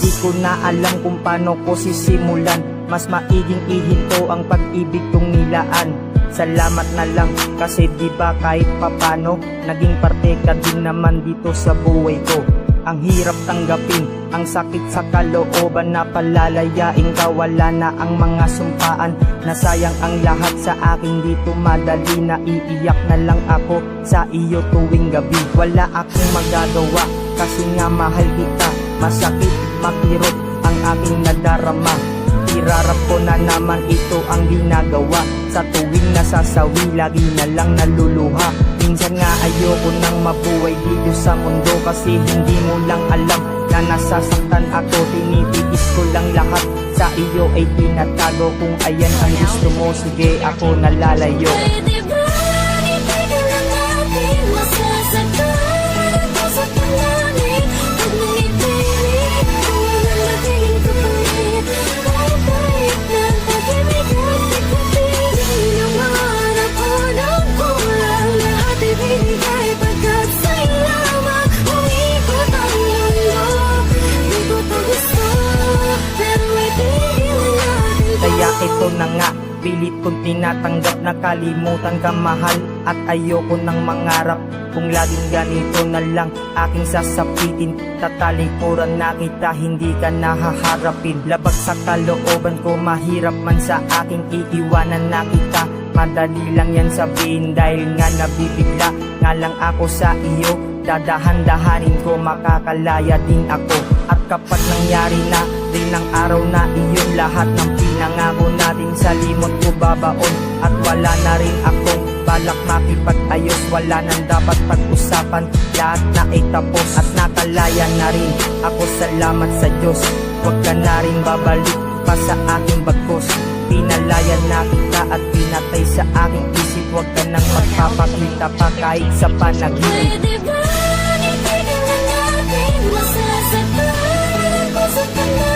Di ko na alam kung paano ko sisimulan, mas maiging ihinto ang pag-ibig kong nilaan. Salamat na lang kasi di ba kahit papano naging parte ka din naman dito sa buhay ko. Ang hirap tanggapin, ang sakit sa kalooban na palalayain ka. Wala na ang mga sumpaan, nasayang ang lahat sa akin dito madali. Naiiyak na lang ako sa iyo tuwing gabi. Wala akong magagawa kasi nga mahal kita. Masakit, makirot ang aking nadarama. Irarap ko na naman ito ang ginagawa. Sa tuwing nasasawi, lagi na lang naluluha. Minsan nga ayoko nang mabuhay dito sa mundo, kasi hindi mo lang alam na nasasaktan ako. Tinitiis ko lang lahat sa iyo ay tinatago. Kung ayan ang gusto mo, sige ako nalalayo. Pwede ba ibigay na natin masasaktan ako sa panangin? Huwag mong ipilit kung walang magiging kapalit. Kahit ng pag-ibig at pagkapiling ng mangarap ko ng kulang. Lahat ibinigay pagkat sa'yo lamang umikot ang mundo. Di ko to gusto, pero itigil na natin to. Kaya ito na nga, pilit kong tinatanggap na kalimutan ka mahal. At ayoko nang mangarap kung laging ganito na lang aking sasapitin. Tatalikuran na kita, hindi ka nahaharapin. Labag sa kalooban ko, mahirap man sa aking iiwanan na kita. Madali lang yan sabihin dahil nga nabibigla nga lang ako sa iyo. Dadahan-dahanin ko, makakalaya din ako. At kapag nangyari na rin ang araw na iyon, lahat ng pinangako natin sa limot ko babaon. At wala na rin akong balak makipag-ayos. Wala nang dapat pag-usapan, lahat na ay tapos at nakalaya na rin ako. Salamat sa Diyos, huwag ka na rin babalik pa sa aking bagkos. Pinalaya na kita at pinatay sa aking isip. Huwag ka nang magpapakita pa kahit sa panaginip. Pwede ba ibigay na natin masasaktan ako sa panangin?